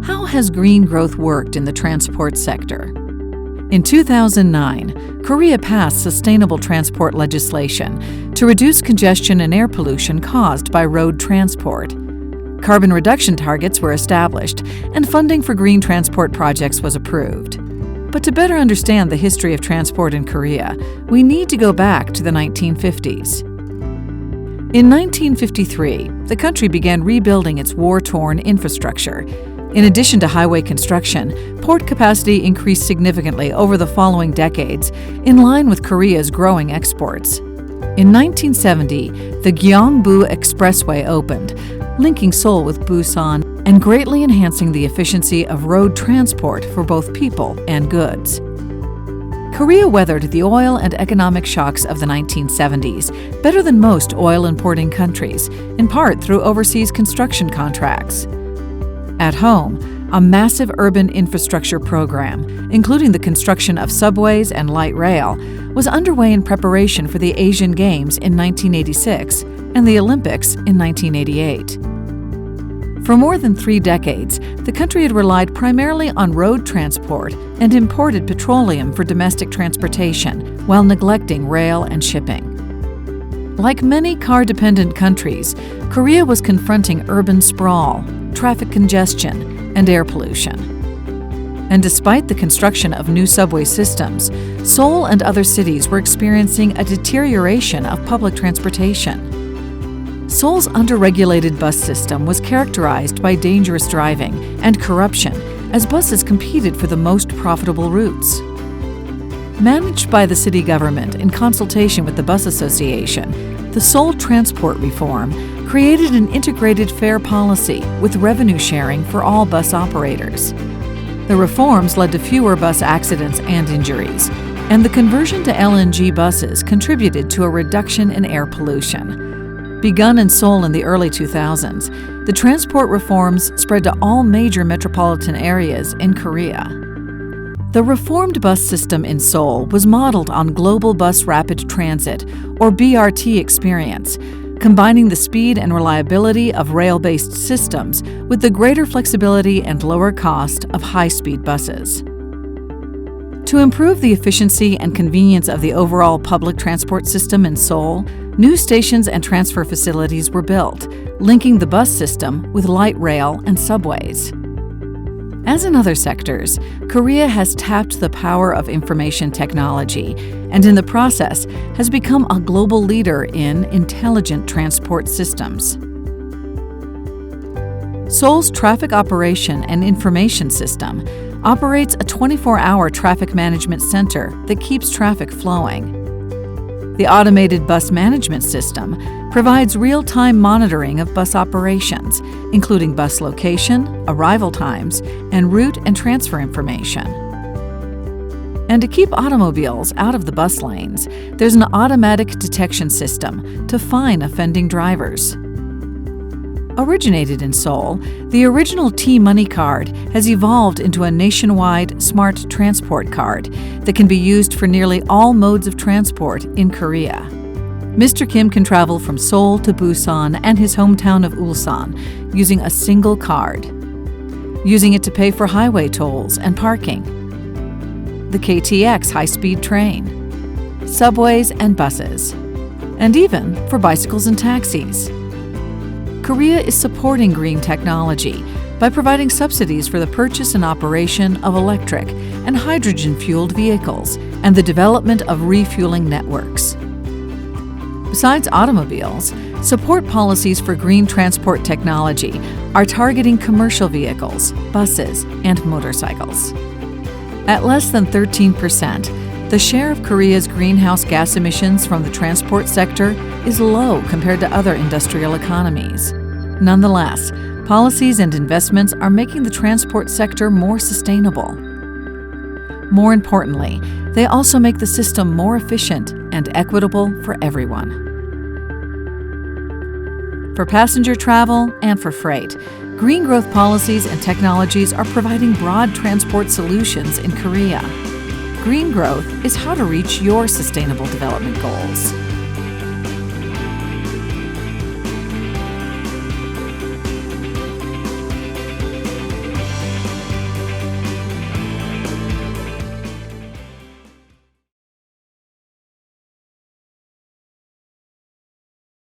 How has green growth worked in the transport sector? In 2009, Korea passed sustainable transport legislation to reduce congestion and air pollution caused by road transport. Carbon reduction targets were established, and funding for green transport projects was approved. But to better understand the history of transport in Korea, we need to go back to the 1950s. In 1953, the country began rebuilding its war-torn infrastructure. In addition to highway construction, port capacity increased significantly over the following decades, in line with Korea's growing exports. In 1970, the Gyeongbu Expressway opened, linking Seoul with Busan and greatly enhancing the efficiency of road transport for both people and goods. Korea weathered the oil and economic shocks of the 1970s better than most oil-importing countries, in part through overseas construction contracts. At home, a massive urban infrastructure program, including the construction of subways and light rail, was underway in preparation for the Asian Games in 1986 and the Olympics in 1988. For more than 3 decades, the country had relied primarily on road transport and imported petroleum for domestic transportation while neglecting rail and shipping. Like many car-dependent countries, Korea was confronting urban sprawl, traffic congestion, and air pollution. And despite the construction of new subway systems, Seoul and other cities were experiencing a deterioration of public transportation. Seoul's under-regulated bus system was characterized by dangerous driving and corruption as buses competed for the most profitable routes. Managed by the city government in consultation with the Bus Association, the Seoul Transport Reform created an integrated fare policy with revenue sharing for all bus operators. The reforms led to fewer bus accidents and injuries, and the conversion to LNG buses contributed to a reduction in air pollution. Begun in Seoul in the early 2000s, the transport reforms spread to all major metropolitan areas in Korea. The reformed bus system in Seoul was modeled on Global Bus Rapid Transit, or BRT experience, combining the speed and reliability of rail-based systems with the greater flexibility and lower cost of high-speed buses. To improve the efficiency and convenience of the overall public transport system in Seoul, new stations and transfer facilities were built, linking the bus system with light rail and subways. As in other sectors, Korea has tapped the power of information technology and in the process has become a global leader in intelligent transport systems. Seoul's Traffic Operation and Information System operates a 24-hour traffic management center that keeps traffic flowing. The Automated Bus Management System provides real-time monitoring of bus operations, including bus location, arrival times, and route and transfer information. And to keep automobiles out of the bus lanes, there's an automatic detection system to fine offending drivers. Originated in Seoul, the original T-Money card has evolved into a nationwide smart transport card that can be used for nearly all modes of transport in Korea. Mr. Kim can travel from Seoul to Busan and his hometown of Ulsan using a single card, using it to pay for highway tolls and parking, the KTX high-speed train, subways and buses, and even for bicycles and taxis. Korea is supporting green technology by providing subsidies for the purchase and operation of electric and hydrogen-fueled vehicles and the development of refueling networks. Besides automobiles, support policies for green transport technology are targeting commercial vehicles, buses, and motorcycles. At less than 13%, the share of Korea's greenhouse gas emissions from the transport sector is low compared to other industrial economies. Nonetheless, policies and investments are making the transport sector more sustainable. More importantly, they also make the system more efficient and equitable for everyone. For passenger travel and for freight, green growth policies and technologies are providing broad transport solutions in Korea. Green growth is how to reach your sustainable development goals.